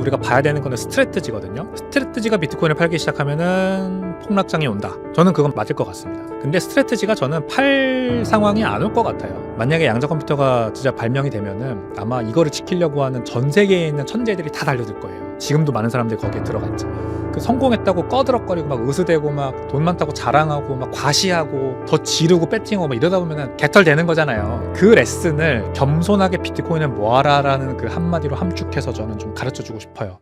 우리가 봐야 되는 거는 스트래티지거든요. 스트래티지가 비트코인을 팔기 시작하면은 폭락장이 온다. 저는 그건 맞을 것 같습니다. 근데 스트래티지가 저는 팔 상황이 안 올 것 같아요. 만약에 양자 컴퓨터가 진짜 발명이 되면은 아마 이거를 지키려고 하는 전 세계에 있는 천재들이 다 달려들 거예요. 지금도 많은 사람들이 거기에 들어가 있죠. 그 성공했다고 꺼드럭거리고 막 으스대고 막 돈 많다고 자랑하고 막 과시하고 더 지르고 배팅하고 막 이러다 보면은 개털 되는 거잖아요. 그 레슨을 겸손하게 비트코인을 모아라라는 그 한마디로 함축해서 저는 좀 가르쳐주고 싶어요.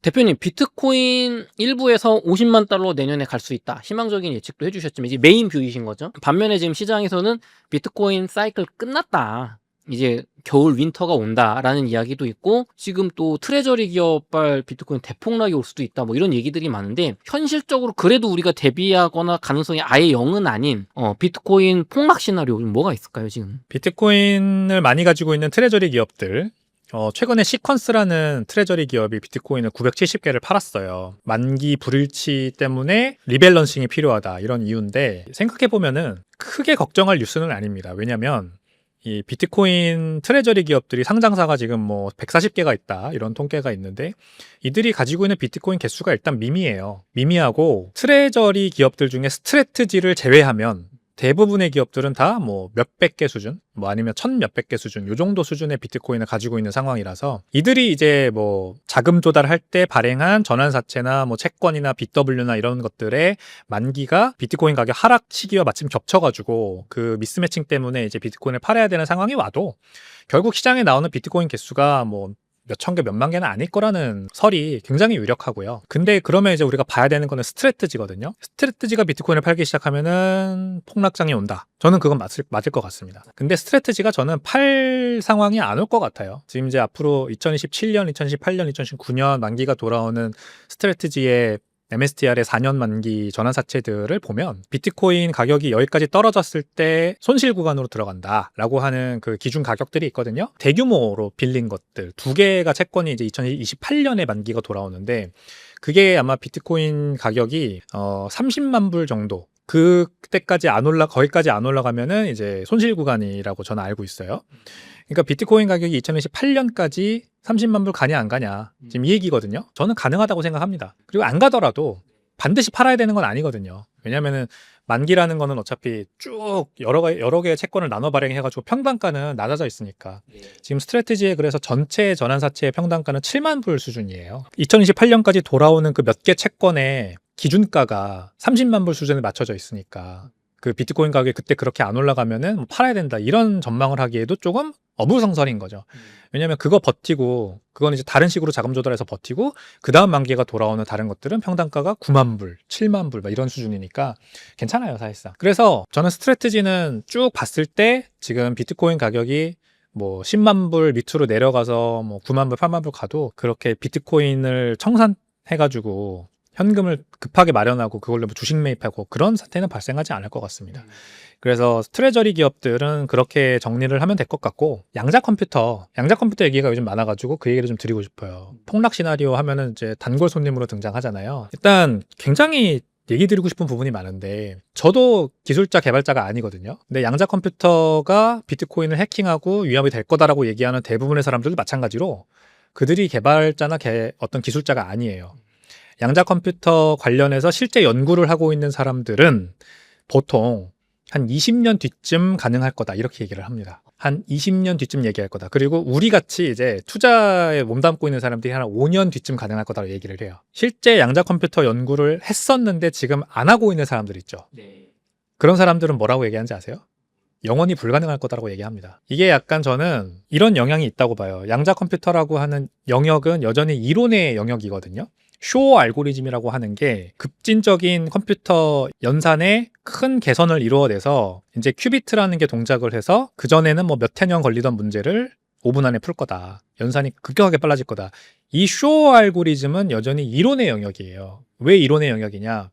대표님, 비트코인 일부에서 50만 달러 내년에 갈 수 있다. 희망적인 예측도 해주셨지만 이제 메인 뷰이신 거죠. 반면에 지금 시장에서는 비트코인 사이클 끝났다. 이제 겨울 윈터가 온다라는 이야기도 있고, 지금 또 트레저리 기업발 비트코인 대폭락이 올 수도 있다. 뭐 이런 얘기들이 많은데, 현실적으로 그래도 우리가 대비하거나 가능성이 아예 0은 아닌 비트코인 폭락 시나리오 뭐가 있을까요 지금? 비트코인을 많이 가지고 있는 트레저리 기업들, 최근에 시퀀스라는 트레저리 기업이 비트코인을 970개를 팔았어요. 만기 불일치 때문에 리밸런싱이 필요하다, 이런 이유인데, 생각해보면은 크게 걱정할 뉴스는 아닙니다. 왜냐면 이 비트코인 트레저리 기업들이 상장사가 지금 뭐 140개가 있다, 이런 통계가 있는데, 이들이 가지고 있는 비트코인 개수가 일단 미미해요. 미미하고 트레저리 기업들 중에 스트래티지를 제외하면 대부분의 기업들은 다 뭐 몇백 개 수준, 뭐 아니면 천 몇백 개 수준, 요 정도 수준의 비트코인을 가지고 있는 상황이라서, 이들이 이제 뭐 자금 조달할 때 발행한 전환사채나 뭐 채권이나 BW나 이런 것들의 만기가 비트코인 가격 하락 시기와 마침 겹쳐가지고 그 미스매칭 때문에 이제 비트코인을 팔아야 되는 상황이 와도 결국 시장에 나오는 비트코인 개수가 뭐 몇천 개, 몇만 개는 아닐 거라는 설이 굉장히 유력하고요. 근데 그러면 이제 우리가 봐야 되는 거는 스트래티지거든요. 스트래티지가 비트코인을 팔기 시작하면은 폭락장이 온다. 저는 그건 맞을 것 같습니다. 근데 스트래티지가 저는 팔 상황이 안 올 것 같아요. 지금 이제 앞으로 2017년, 2018년, 2019년 만기가 돌아오는 스트래티지의 MSTR의 4년 만기 전환사채들을 보면 비트코인 가격이 여기까지 떨어졌을 때 손실 구간으로 들어간다라고 하는 그 기준 가격들이 있거든요. 대규모로 빌린 것들 2개가 채권이 이제 2028년에 만기가 돌아오는데, 그게 아마 비트코인 가격이 30만 불 정도, 그때까지 거기까지 안 올라가면은 이제 손실 구간이라고 저는 알고 있어요. 그러니까 비트코인 가격이 2028년까지 30만 불 가냐 안 가냐, 지금 이 얘기거든요. 저는 가능하다고 생각합니다. 그리고 안 가더라도 반드시 팔아야 되는 건 아니거든요. 왜냐면은 만기라는 거는 어차피 쭉 여러 개의 채권을 나눠 발행해가지고 평단가는 낮아져 있으니까. 지금 스트래티지에 그래서 전체 전환사채의 평단가는 7만 불 수준이에요. 2028년까지 돌아오는 그 몇 개 채권의 기준가가 30만 불 수준에 맞춰져 있으니까 그 비트코인 가격이 그때 그렇게 안 올라가면은 팔아야 된다, 이런 전망을 하기에도 조금 어불성설인 거죠. 왜냐면 그거 버티고, 그건 이제 다른 식으로 자금 조달해서 버티고, 그 다음 만기가 돌아오는 다른 것들은 평단가가 9만 불, 7만 불 막 이런 수준이니까 괜찮아요, 사실상. 그래서 저는 스트래티지는 쭉 봤을 때 지금 비트코인 가격이 뭐 10만 불 밑으로 내려가서 뭐 9만 불, 8만 불 가도 그렇게 비트코인을 청산해가지고 현금을 급하게 마련하고 그걸로 뭐 주식 매입하고 그런 사태는 발생하지 않을 것 같습니다. 그래서 트레저리 기업들은 그렇게 정리를 하면 될 것 같고, 양자 컴퓨터 얘기가 요즘 많아가지고 그 얘기를 좀 드리고 싶어요. 폭락 시나리오 하면은 이제 단골 손님으로 등장하잖아요. 일단 굉장히 얘기 드리고 싶은 부분이 많은데, 저도 기술자 개발자가 아니거든요. 근데 양자 컴퓨터가 비트코인을 해킹하고 위협이 될 거다라고 얘기하는 대부분의 사람들도 마찬가지로 그들이 개발자나 어떤 기술자가 아니에요. 양자 컴퓨터 관련해서 실제 연구를 하고 있는 사람들은 보통 한 20년 뒤쯤 가능할 거다, 이렇게 얘기를 합니다. 한 20년 뒤쯤 얘기할 거다. 그리고 우리 같이 이제 투자에 몸담고 있는 사람들이 한 5년 뒤쯤 가능할 거다라고 얘기를 해요. 실제 양자 컴퓨터 연구를 했었는데 지금 안 하고 있는 사람들 있죠. 그런 사람들은 뭐라고 얘기하는지 아세요? 영원히 불가능할 거다라고 얘기합니다. 이게 약간 저는 이런 영향이 있다고 봐요. 양자 컴퓨터라고 하는 영역은 여전히 이론의 영역이거든요. 쇼 알고리즘이라고 하는 게 급진적인 컴퓨터 연산에 큰 개선을 이루어내서 이제 큐비트라는 게 동작을 해서 그전에는 뭐 몇 해 년 걸리던 문제를 5분 안에 풀 거다, 연산이 급격하게 빨라질 거다. 이 쇼 알고리즘은 여전히 이론의 영역이에요. 왜 이론의 영역이냐?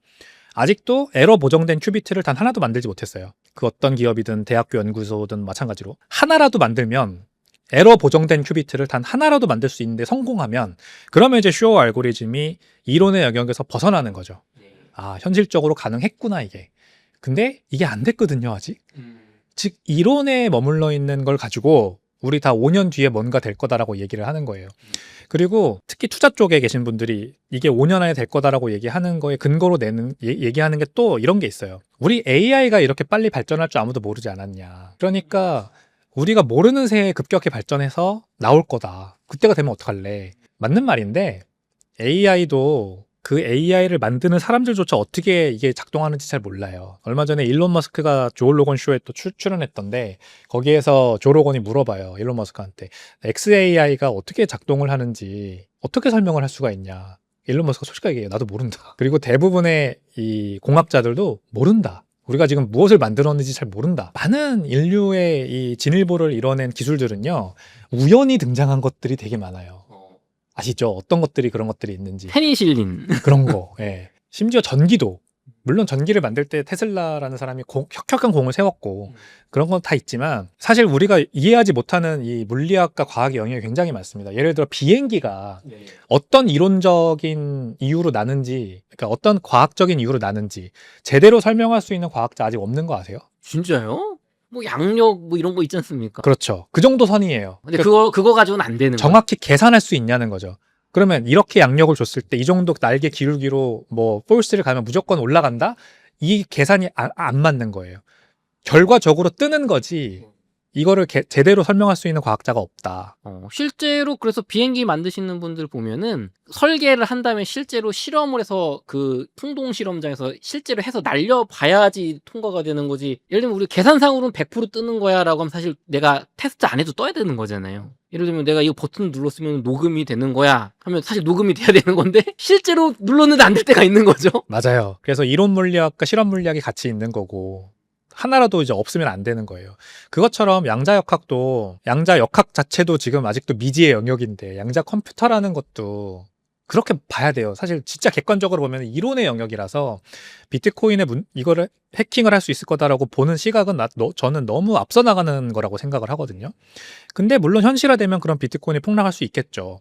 아직도 에러 보정된 큐비트를 단 하나도 만들지 못했어요. 그 어떤 기업이든 대학교 연구소든 마찬가지로 하나라도 만들면, 에러 보정된 큐비트를 단 하나라도 만들 수 있는데 성공하면, 그러면 이제 쇼 알고리즘이 이론의 영역에서 벗어나는 거죠. 아, 현실적으로 가능했구나 이게. 근데 이게 안 됐거든요, 아직. 즉 이론에 머물러 있는 걸 가지고 우리 다 5년 뒤에 뭔가 될 거다라고 얘기를 하는 거예요. 그리고 특히 투자 쪽에 계신 분들이 이게 5년 안에 될 거다라고 얘기하는 거에 근거로 얘기하는 게 또 이런 게 있어요. 우리 AI가 이렇게 빨리 발전할 줄 아무도 모르지 않았냐. 그러니까 우리가 모르는 새에 급격히 발전해서 나올 거다. 그때가 되면 어떡할래. 맞는 말인데 AI도 그 AI를 만드는 사람들조차 어떻게 이게 작동하는지 잘 몰라요. 얼마 전에 일론 머스크가 조 로건 쇼에 또 출연했던데 거기에서 조 로건이 물어봐요. 일론 머스크한테 XAI가 어떻게 작동을 하는지 어떻게 설명을 할 수가 있냐. 일론 머스크가 솔직하게 얘기해요. 나도 모른다. 그리고 대부분의 이 공학자들도 모른다. 우리가 지금 무엇을 만들었는지 잘 모른다. 많은 인류의 이 진일보를 이뤄낸 기술들은요. 우연히 등장한 것들이 되게 많아요. 아시죠? 어떤 것들이 그런 것들이 있는지. 페니실린. 그런 거. 예. 심지어 전기도. 물론 전기를 만들 때 테슬라라는 사람이 혁혁한 공을 세웠고 그런 건 다 있지만 사실 우리가 이해하지 못하는 이 물리학과 과학의 영역이 굉장히 많습니다. 예를 들어 비행기가 어떤 이론적인 이유로 나는지 그러니까 어떤 과학적인 이유로 나는지 제대로 설명할 수 있는 과학자 아직 없는 거 아세요? 진짜요? 뭐 양력 뭐 이런 거 있지 않습니까? 그렇죠. 그 정도 선이에요. 근데 그거 가지고는 안 되는 거예요. 정확히 계산할 수 있냐는 거죠. 그러면 이렇게 양력을 줬을 때 이 정도 날개 기울기로 뭐 포스를 가면 무조건 올라간다? 이 계산이 안 맞는 거예요. 결과적으로 뜨는 거지 이거를 제대로 설명할 수 있는 과학자가 없다. 실제로 그래서 비행기 만드시는 분들 보면은 설계를 한 다음에 실제로 실험을 해서 그 풍동 실험장에서 실제로 해서 날려봐야지 통과가 되는 거지. 예를 들면 우리 계산상으로는 100% 뜨는 거야 라고 하면 사실 내가 테스트 안 해도 떠야 되는 거잖아요. 예를 들면 내가 이거 버튼 눌렀으면 녹음이 되는 거야 하면 사실 녹음이 돼야 되는 건데 실제로 눌렀는데 안 될 때가 있는 거죠. 맞아요. 그래서 이론 물리학과 실험 물리학이 같이 있는 거고 하나라도 이제 없으면 안 되는 거예요. 그것처럼 양자역학도 양자역학 자체도 지금 아직도 미지의 영역인데 양자 컴퓨터라는 것도 그렇게 봐야 돼요. 사실 진짜 객관적으로 보면 이론의 영역이라서 비트코인의 이거를 해킹을 할 수 있을 거다라고 보는 시각은 저는 너무 앞서 나가는 거라고 생각을 하거든요. 근데 물론 현실화되면 그런 비트코인이 폭락할 수 있겠죠.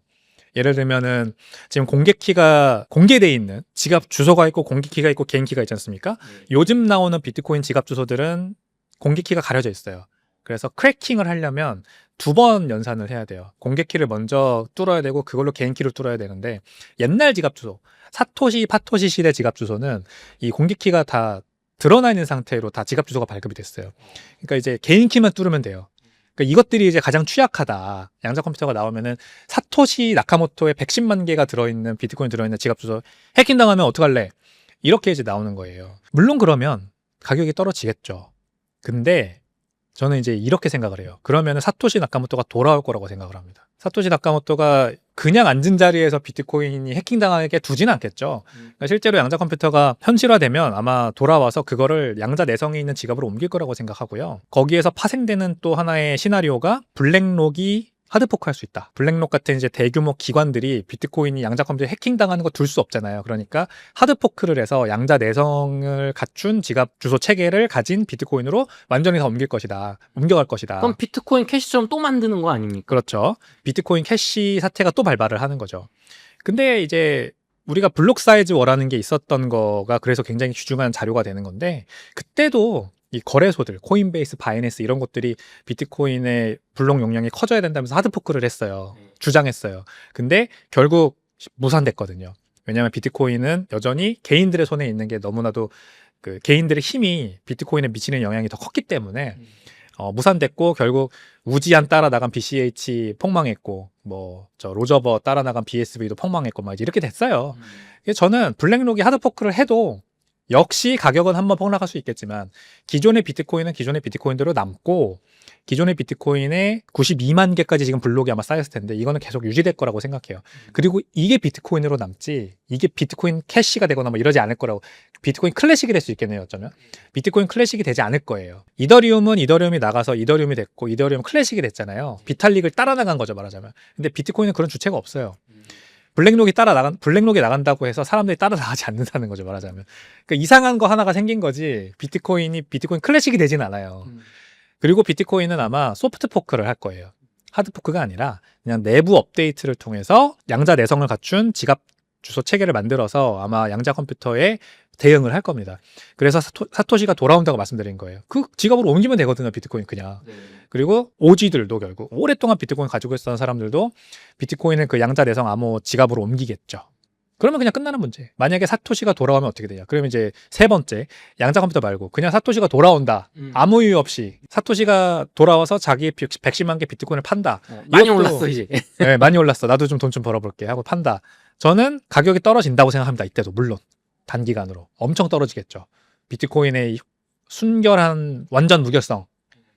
예를 들면은 지금 공개키가 공개돼 있는 지갑 주소가 있고 공개키가 있고 개인키가 있지 않습니까? 요즘 나오는 비트코인 지갑 주소들은 공개키가 가려져 있어요. 그래서 크래킹을 하려면 2번 연산을 해야 돼요. 공개키를 먼저 뚫어야 되고 그걸로 개인키를 뚫어야 되는데 옛날 지갑 주소, 사토시, 파토시 시대 지갑 주소는 이 공개키가 다 드러나 있는 상태로 다 지갑 주소가 발급이 됐어요. 그러니까 이제 개인키만 뚫으면 돼요. 그러니까 이것들이 이제 가장 취약하다. 양자 컴퓨터가 나오면은 사토시 나카모토의 110만 개가 들어있는 비트코인 들어있는 지갑 주소 해킹 당하면 어떡할래? 이렇게 이제 나오는 거예요. 물론 그러면 가격이 떨어지겠죠. 근데 저는 이제 이렇게 생각을 해요. 그러면은 사토시 나카모토가 돌아올 거라고 생각을 합니다. 사토시 나카모토가 그냥 앉은 자리에서 비트코인이 해킹당하게 두진 않겠죠. 그러니까 실제로 양자 컴퓨터가 현실화되면 아마 돌아와서 그거를 양자 내성이 있는 지갑으로 옮길 거라고 생각하고요. 거기에서 파생되는 또 하나의 시나리오가 블랙록이 하드포크할 수 있다. 블랙록 같은 이제 대규모 기관들이 비트코인이 양자 컴퓨터에 해킹당하는 거 둘 수 없잖아요. 그러니까 하드포크를 해서 양자 내성을 갖춘 지갑 주소 체계를 가진 비트코인으로 완전히 다 옮겨갈 것이다. 그럼 비트코인 캐시처럼 또 만드는 거 아닙니까? 그렇죠. 비트코인 캐시 사태가 또 발발을 하는 거죠. 근데 이제 우리가 블록 사이즈 워라는 게 있었던 거가 그래서 굉장히 귀중한 자료가 되는 건데 그때도 이 거래소들, 코인베이스, 바이낸스 이런 것들이 비트코인의 블록 용량이 커져야 된다면서 하드포크를 했어요. 주장했어요. 근데 결국 무산됐거든요. 왜냐하면 비트코인은 여전히 개인들의 손에 있는 게 너무나도 그 개인들의 힘이 비트코인에 미치는 영향이 더 컸기 때문에 무산됐고 결국 우지안 따라 나간 BCH 폭망했고 뭐 저 로저버 따라 나간 BSV도 폭망했고 막 이렇게 됐어요. 저는 블랙록이 하드포크를 해도 역시 가격은 한번 폭락할 수 있겠지만 기존의 비트코인은 기존의 비트코인대로 남고 기존의 비트코인에 92만 개까지 지금 블록이 아마 쌓였을 텐데 이거는 계속 유지될 거라고 생각해요. 그리고 이게 비트코인으로 남지 이게 비트코인 캐시가 되거나 뭐 이러지 않을 거라고. 비트코인 클래식이 될 수 있겠네요. 어쩌면 비트코인 클래식이 되지 않을 거예요. 이더리움은 이더리움이 나가서 이더리움이 됐고 이더리움 클래식이 됐잖아요. 비탈릭을 따라 나간 거죠, 말하자면. 근데 비트코인은 그런 주체가 없어요. 블랙록이 나간다고 해서 사람들이 따라 나가지 않는다는 거죠, 말하자면. 그러니까 이상한 거 하나가 생긴 거지 비트코인 클래식이 되진 않아요. 그리고 비트코인은 아마 소프트 포크를 할 거예요. 하드 포크가 아니라 그냥 내부 업데이트를 통해서 양자 내성을 갖춘 지갑 주소 체계를 만들어서 아마 양자 컴퓨터에 대응을 할 겁니다. 그래서 사토시가 돌아온다고 말씀드린 거예요. 그 지갑으로 옮기면 되거든요, 비트코인 그냥. 그리고 오지들도 결국 오랫동안 비트코인 가지고 있었던 사람들도 비트코인을 그 양자 내성 암호 지갑으로 옮기겠죠. 그러면 그냥 끝나는 문제. 만약에 사토시가 돌아오면 어떻게 되냐? 그러면 이제 세 번째, 양자 컴퓨터 말고 그냥 사토시가 돌아온다. 아무 이유 없이 사토시가 돌아와서 자기 110만 개 비트코인을 판다. 많이 이것도- 올랐어 이제. 네, 많이 올랐어. 나도 좀 돈 좀 벌어볼게 하고 판다. 저는 가격이 떨어진다고 생각합니다. 이때도 물론 단기간으로 엄청 떨어지겠죠. 비트코인의 이 순결한 완전 무결성,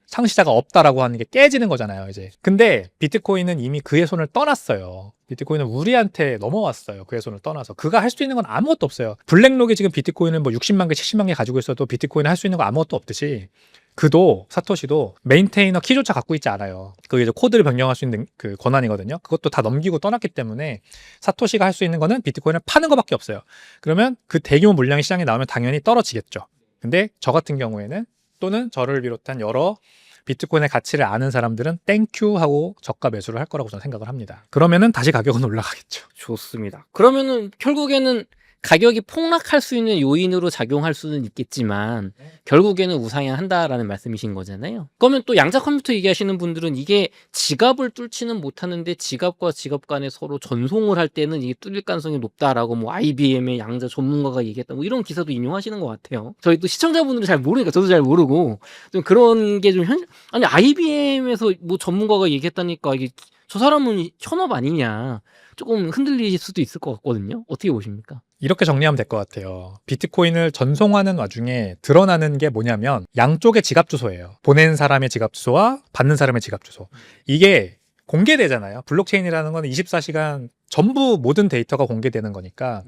창시자가 없다라고 하는 게 깨지는 거잖아요, 이제. 근데 비트코인은 이미 그의 손을 떠났어요. 비트코인은 우리한테 넘어왔어요. 그의 손을 떠나서. 그가 할 수 있는 건 아무것도 없어요. 블랙록이 지금 비트코인은 뭐 60만 개, 70만 개 가지고 있어도 비트코인은 할 수 있는 거 아무것도 없듯이 그도 사토시도 메인테이너 키조차 갖고 있지 않아요. 그게 이제 코드를 변경할 수 있는 그 권한이거든요. 그것도 다 넘기고 떠났기 때문에 사토시가 할 수 있는 거는 비트코인을 파는 것밖에 없어요. 그러면 그 대규모 물량이 시장에 나오면 당연히 떨어지겠죠. 근데 저 같은 경우에는 또는 저를 비롯한 여러 비트코인의 가치를 아는 사람들은 땡큐 하고 저가 매수를 할 거라고 저는 생각을 합니다. 그러면은 다시 가격은 올라가겠죠. 좋습니다. 그러면은 결국에는 가격이 폭락할 수 있는 요인으로 작용할 수는 있겠지만 결국에는 우상향한다라는 말씀이신 거잖아요. 그러면 또 양자 컴퓨터 얘기하시는 분들은 이게 지갑을 뚫지는 못하는데 지갑과 지갑 간에 서로 전송을 할 때는 이게 뚫릴 가능성이 높다라고 뭐 IBM의 양자 전문가가 얘기했다 뭐 이런 기사도 인용하시는 것 같아요. 저희 또 시청자분들은 잘 모르니까 저도 잘 모르고 좀 그런 게 좀 아니 IBM에서 뭐 전문가가 얘기했다니까 이게 저 사람은 현업 아니냐 조금 흔들리실 수도 있을 것 같거든요. 어떻게 보십니까? 이렇게 정리하면 될 것 같아요. 비트코인을 전송하는 와중에 드러나는 게 뭐냐면 양쪽의 지갑 주소예요. 보낸 사람의 지갑 주소와 받는 사람의 지갑 주소. 이게 공개되잖아요. 블록체인이라는 건 24시간 전부 모든 데이터가 공개되는 거니까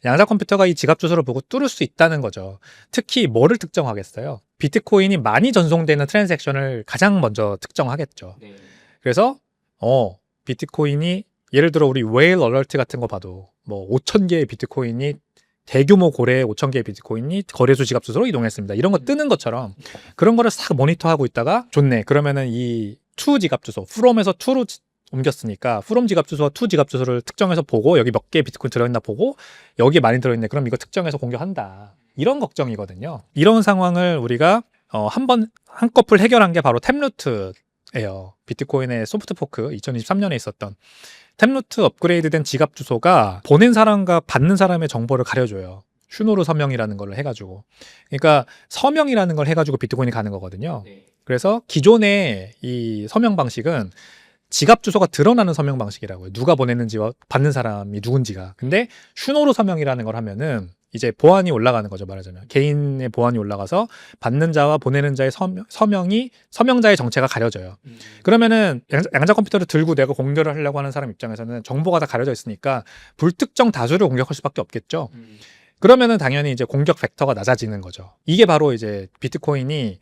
양자 컴퓨터가 이 지갑 주소를 보고 뚫을 수 있다는 거죠. 특히 뭐를 특정하겠어요? 비트코인이 많이 전송되는 트랜잭션을 가장 먼저 특정하겠죠. 그래서 비트코인이 예를 들어 우리 웨일 얼러트 같은 거 봐도 뭐 5,000개의 비트코인이 대규모 고래의 5,000개의 비트코인이 거래소 지갑 주소로 이동했습니다. 이런 거 뜨는 것처럼 그런 거를 싹 모니터하고 있다가 좋네. 그러면은 이 to 지갑 주소, from에서 to로 옮겼으니까 from 지갑 주소와 to 지갑 주소를 특정해서 보고 여기 몇 개 비트코인 들어있나 보고 여기 많이 들어있네. 그럼 이거 특정해서 공격한다. 이런 걱정이거든요. 이런 상황을 우리가 한꺼풀 해결한 게 바로 탭루트예요. 비트코인의 소프트 포크 2023년에 있었던 탭루트 업그레이드된 지갑 주소가 보낸 사람과 받는 사람의 정보를 가려줘요. 슈노르 서명이라는 걸 해가지고. 그러니까 서명이라는 걸 해가지고 비트코인이 가는 거거든요. 그래서 기존의 이 서명 방식은 지갑 주소가 드러나는 서명 방식이라고요. 누가 보냈는지와 받는 사람이 누군지가. 근데 슈노르 서명이라는 걸 하면은 이제 보안이 올라가는 거죠, 말하자면. 개인의 보안이 올라가서 받는 자와 보내는 자의 서명이 서명자의 정체가 가려져요. 그러면은 양자 컴퓨터를 들고 내가 공격을 하려고 하는 사람 입장에서는 정보가 다 가려져 있으니까 불특정 다수를 공격할 수밖에 없겠죠. 그러면은 당연히 이제 공격 벡터가 낮아지는 거죠. 이게 바로 이제 비트코인이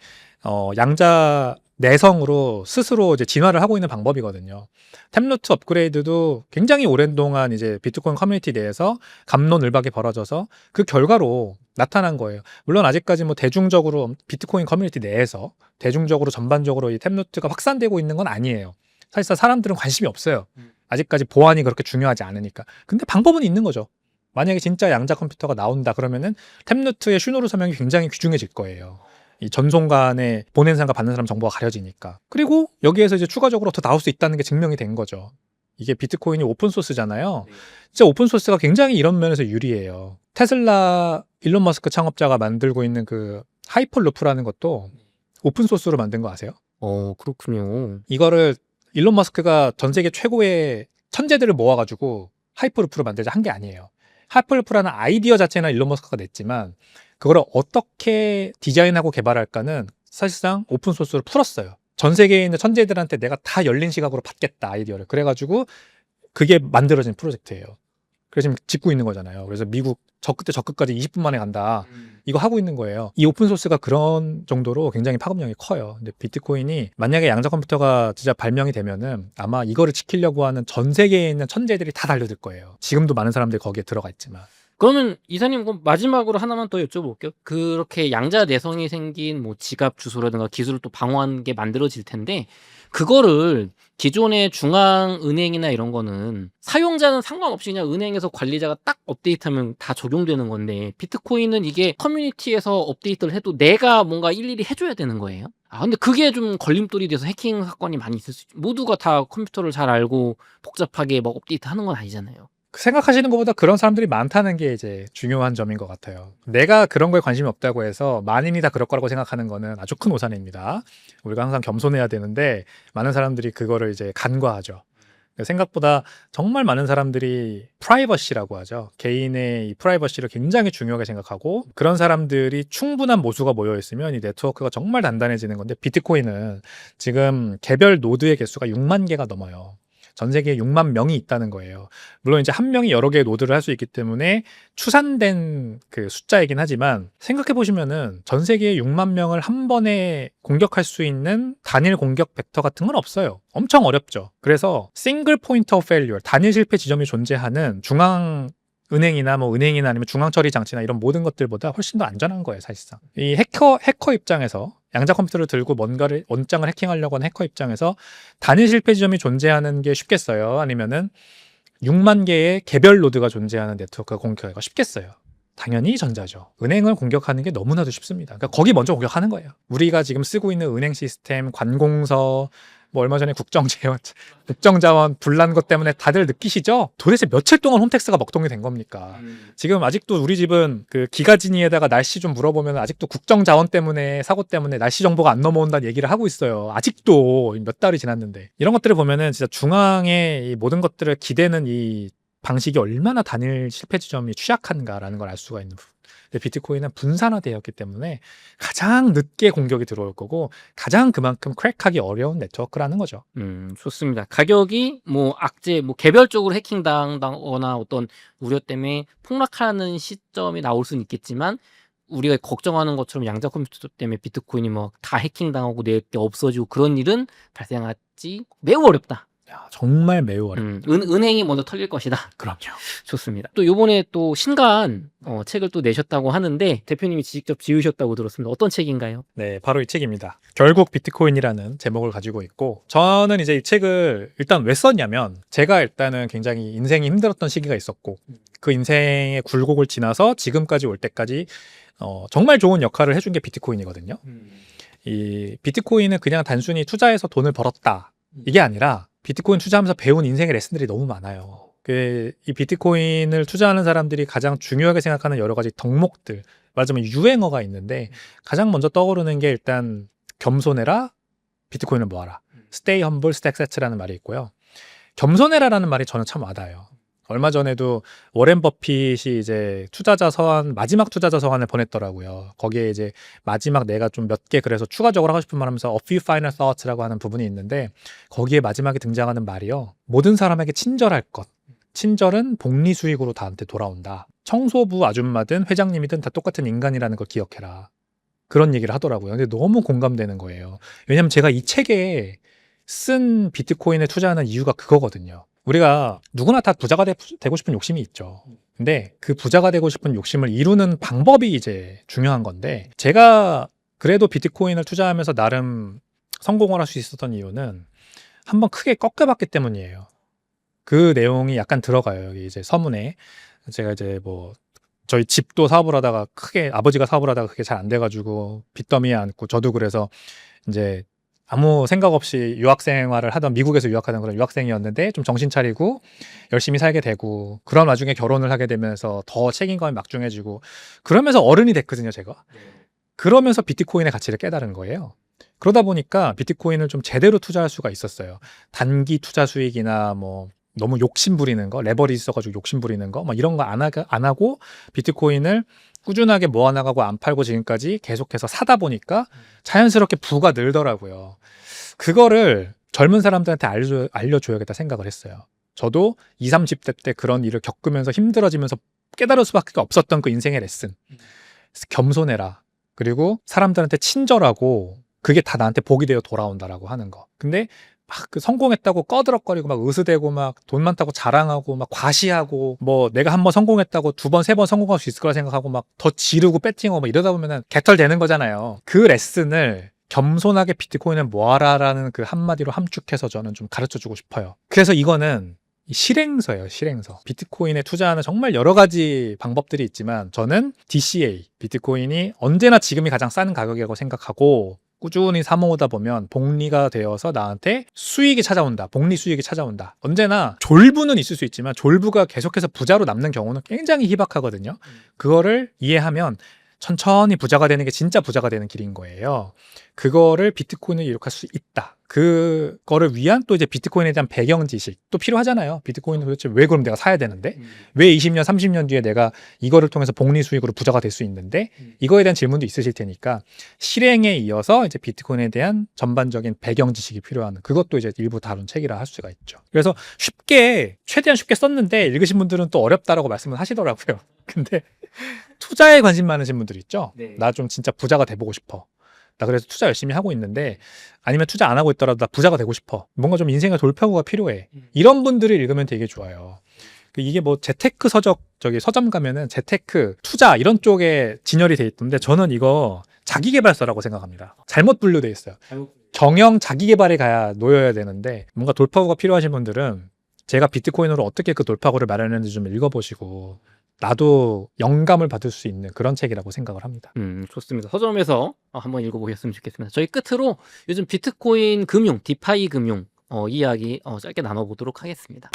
양자 내성으로 스스로 이제 진화를 하고 있는 방법이거든요. 탭루트 업그레이드도 굉장히 오랜 동안 이제 비트코인 커뮤니티 내에서 갑론을박이 벌어져서 그 결과로 나타난 거예요. 물론 아직까지 뭐 대중적으로 비트코인 커뮤니티 내에서 대중적으로 전반적으로 이 탭루트가 확산되고 있는 건 아니에요. 사실상 사람들은 관심이 없어요. 아직까지 보안이 그렇게 중요하지 않으니까. 근데 방법은 있는 거죠. 만약에 진짜 양자 컴퓨터가 나온다 그러면은 탭루트의 슈노르 서명이 굉장히 귀중해질 거예요. 이 전송 간에 보낸 사람과 받는 사람 정보가 가려지니까. 그리고 여기에서 이제 추가적으로 더 나올 수 있다는 게 증명이 된 거죠. 이게 비트코인이 오픈소스잖아요. 진짜 오픈소스가 굉장히 이런 면에서 유리해요. 테슬라 일론 머스크 창업자가 만들고 있는 그 하이퍼루프라는 것도 오픈소스로 만든 거 아세요? 그렇군요. 이거를 일론 머스크가 전 세계 최고의 천재들을 모아가지고 하이퍼루프로 만들자 한 게 아니에요. 하이퍼루프라는 아이디어 자체는 일론 머스크가 냈지만 그거를 어떻게 디자인하고 개발할까는 사실상 오픈소스로 풀었어요. 전 세계에 있는 천재들한테 내가 다 열린 시각으로 받겠다, 아이디어를. 그래가지고 그게 만들어진 프로젝트예요. 그래서 지금 짓고 있는 거잖아요. 그래서 미국 저 끝에 저 끝까지 20분 만에 간다. 이거 하고 있는 거예요. 이 오픈소스가 그런 정도로 굉장히 파급력이 커요. 근데 비트코인이 만약에 양자 컴퓨터가 진짜 발명이 되면은 아마 이거를 지키려고 하는 전 세계에 있는 천재들이 다 달려들 거예요. 지금도 많은 사람들이 거기에 들어가 있지만. 그러면 이사님 그럼 마지막으로 하나만 더 여쭤볼게요. 그렇게 양자 내성이 생긴 뭐 지갑 주소라든가 기술을 또 방어하는 게 만들어질 텐데 그거를 기존의 중앙은행이나 이런 거는 사용자는 상관없이 그냥 은행에서 관리자가 딱 업데이트하면 다 적용되는 건데 비트코인은 이게 커뮤니티에서 업데이트를 해도 내가 뭔가 일일이 해줘야 되는 거예요. 근데 그게 좀 걸림돌이 돼서 해킹 사건이 많이 있을 수 있죠. 모두가 다 컴퓨터를 잘 알고 복잡하게 막 업데이트 하는 건 아니잖아요. 생각하시는 것보다 그런 사람들이 많다는 게 이제 중요한 점인 것 같아요. 내가 그런 거에 관심이 없다고 해서 만인이 다 그럴 거라고 생각하는 거는 아주 큰 오산입니다. 우리가 항상 겸손해야 되는데 많은 사람들이 그거를 이제 간과하죠. 생각보다 정말 많은 사람들이 프라이버시라고 하죠. 개인의 이 프라이버시를 굉장히 중요하게 생각하고 그런 사람들이 충분한 모수가 모여 있으면 이 네트워크가 정말 단단해지는 건데 비트코인은 지금 개별 노드의 개수가 6만 개가 넘어요. 전 세계에 6만 명이 있다는 거예요. 물론 이제 한 명이 여러 개의 노드를 할 수 있기 때문에 추산된 그 숫자이긴 하지만 생각해 보시면은 전 세계에 6만 명을 한 번에 공격할 수 있는 단일 공격 벡터 같은 건 없어요. 엄청 어렵죠. 그래서 싱글 포인트 오브 페일리어, 단일 실패 지점이 존재하는 중앙 은행이나 뭐 은행이나 아니면 중앙 처리 장치나 이런 모든 것들보다 훨씬 더 안전한 거예요, 사실상. 이 해커 입장에서 양자 컴퓨터를 들고 뭔가를 원장을 해킹하려고 하는 해커 입장에서 단일 실패 지점이 존재하는 게 쉽겠어요? 아니면은 6만 개의 개별 노드가 존재하는 네트워크가 공격하기가 쉽겠어요? 당연히 전자죠. 은행을 공격하는 게 너무나도 쉽습니다. 그러니까 거기 먼저 공격하는 거예요. 우리가 지금 쓰고 있는 은행 시스템, 관공서, 뭐 얼마 전에 국정자원 분란 것 때문에 다들 느끼시죠? 도대체 며칠 동안 홈택스가 먹통이 된 겁니까? 지금 아직도 우리 집은 그 기가진이에다가 날씨 좀 물어보면 아직도 국정자원 때문에 사고 때문에 날씨 정보가 안 넘어온다는 얘기를 하고 있어요. 아직도 몇 달이 지났는데 이런 것들을 보면은 진짜 중앙에 이 모든 것들을 기대는 이 방식이 얼마나 단일 실패 지점이 취약한가라는 걸 알 수가 있는 부분. 근데 비트코인은 분산화되었기 때문에 가장 늦게 공격이 들어올 거고 가장 그만큼 크랙하기 어려운 네트워크라는 거죠. 좋습니다. 가격이 뭐 악재, 뭐 개별적으로 해킹당하거나 어떤 우려 때문에 폭락하는 시점이 나올 수는 있겠지만 우리가 걱정하는 것처럼 양자 컴퓨터 때문에 비트코인이 뭐 다 해킹당하고 내 게 없어지고 그런 일은 발생하지 매우 어렵다. 야, 정말 매우 어렵다. 은행이 먼저 털릴 것이다. 그럼요. 좋습니다. 또 요번에 또 신간 책을 또 내셨다고 하는데 대표님이 직접 지으셨다고 들었습니다. 어떤 책인가요? 네, 바로 이 책입니다. 결국 비트코인이라는 제목을 가지고 있고 저는 이제 이 책을 일단 왜 썼냐면 제가 일단은 굉장히 인생이 힘들었던 시기가 있었고 그 인생의 굴곡을 지나서 지금까지 올 때까지 정말 좋은 역할을 해준 게 비트코인이거든요. 이 비트코인은 그냥 단순히 투자해서 돈을 벌었다 이게 아니라 비트코인 투자하면서 배운 인생의 레슨들이 너무 많아요. 이 비트코인을 투자하는 사람들이 가장 중요하게 생각하는 여러 가지 덕목들, 말하자면 유행어가 있는데 가장 먼저 떠오르는 게 일단 겸손해라, 비트코인을 모아라. Stay humble, stack sets라는 말이 있고요. 겸손해라라는 말이 저는 참 와닿아요. 얼마 전에도 워렌 버핏이 이제 마지막 투자자 서한을 보냈더라고요. 거기에 이제 마지막 내가 좀 몇 개 그래서 추가적으로 하고 싶은 말 하면서 A few final thoughts라고 하는 부분이 있는데 거기에 마지막에 등장하는 말이요. 모든 사람에게 친절할 것. 친절은 복리 수익으로 나한테 돌아온다. 청소부 아줌마든 회장님이든 다 똑같은 인간이라는 걸 기억해라. 그런 얘기를 하더라고요. 근데 너무 공감되는 거예요. 왜냐면 제가 이 책에 쓴 비트코인에 투자하는 이유가 그거거든요. 우리가 누구나 다 부자가 되고 싶은 욕심이 있죠. 근데 그 부자가 되고 싶은 욕심을 이루는 방법이 이제 중요한 건데 제가 그래도 비트코인을 투자하면서 나름 성공을 할 수 있었던 이유는 한번 크게 꺾여봤기 때문이에요. 그 내용이 약간 들어가요. 여기 이제 서문에 제가 이제 뭐 저희 집도 사업을 하다가 아버지가 사업을 하다가 그게 잘 안 돼가지고 빚더미에 앉고 저도 그래서 이제 아무 생각 없이 유학 생활을 하던 미국에서 유학하던 그런 유학생이었는데 좀 정신 차리고 열심히 살게 되고 그런 와중에 결혼을 하게 되면서 더 책임감이 막중해지고 그러면서 어른이 됐거든요, 제가. 그러면서 비트코인의 가치를 깨달은 거예요. 그러다 보니까 비트코인을 좀 제대로 투자할 수가 있었어요. 단기 투자 수익이나 뭐 너무 욕심 부리는 거, 레버리지 써가지고 욕심 부리는 거, 뭐 이런 거 안 하고 비트코인을 꾸준하게 모아나가고 안 팔고 지금까지 계속해서 사다 보니까 자연스럽게 부가 늘더라고요. 그거를 젊은 사람들한테 알려줘야겠다 생각을 했어요. 저도 20, 30대 때 그런 일을 겪으면서 힘들어지면서 깨달을 수밖에 없었던 그 인생의 레슨. 겸손해라. 그리고 사람들한테 친절하고 그게 다 나한테 복이 되어 돌아온다라고 하는 거. 근데 막 그 성공했다고 꺼드럭거리고 막 으스대고 막 돈 많다고 자랑하고 막 과시하고 뭐 내가 한 번 성공했다고 두 번, 세 번 성공할 수 있을 거라 생각하고 막 더 지르고 배팅하고 막 이러다 보면은 개털되는 거잖아요. 그 레슨을 겸손하게 비트코인을 모아라라는 그 한마디로 함축해서 저는 좀 가르쳐 주고 싶어요. 그래서 이거는 실행서예요, 실행서. 비트코인에 투자하는 정말 여러 가지 방법들이 있지만 저는 DCA, 비트코인이 언제나 지금이 가장 싼 가격이라고 생각하고 꾸준히 사모으다 보면 복리가 되어서 나한테 수익이 찾아온다. 복리 수익이 찾아온다. 언제나 졸부는 있을 수 있지만 졸부가 계속해서 부자로 남는 경우는 굉장히 희박하거든요. 그거를 이해하면 천천히 부자가 되는 게 진짜 부자가 되는 길인 거예요. 그거를 비트코인을 이룩할 수 있다. 그거를 위한 또 이제 비트코인에 대한 배경 지식 또 필요하잖아요. 비트코인을 도대체 왜 그럼 내가 사야 되는데? 왜 20년, 30년 뒤에 내가 이거를 통해서 복리 수익으로 부자가 될 수 있는데? 이거에 대한 질문도 있으실 테니까 실행에 이어서 이제 비트코인에 대한 전반적인 배경 지식이 필요한 그것도 이제 일부 다룬 책이라 할 수가 있죠. 그래서 쉽게 최대한 쉽게 썼는데 읽으신 분들은 또 어렵다라고 말씀을 하시더라고요. 근데 투자에 관심 많으신 분들 있죠? 네. 나 좀 진짜 부자가 돼보고 싶어. 나 그래서 투자 열심히 하고 있는데 아니면 투자 안 하고 있더라도 나 부자가 되고 싶어. 뭔가 좀 인생의 돌파구가 필요해. 이런 분들이 읽으면 되게 좋아요. 이게 뭐 재테크 서점 가면은 재테크, 투자 이런 쪽에 진열이 돼 있던데 저는 이거 자기계발서라고 생각합니다. 잘못 분류돼 있어요. 경영 자기계발에 가야 놓여야 되는데 뭔가 돌파구가 필요하신 분들은 제가 비트코인으로 어떻게 그 돌파구를 마련했는지 좀 읽어보시고 나도 영감을 받을 수 있는 그런 책이라고 생각을 합니다. 좋습니다. 서점에서 한번 읽어보셨으면 좋겠습니다. 저희 끝으로 요즘 비트코인 금융, 디파이 금융 이야기 짧게 나눠보도록 하겠습니다.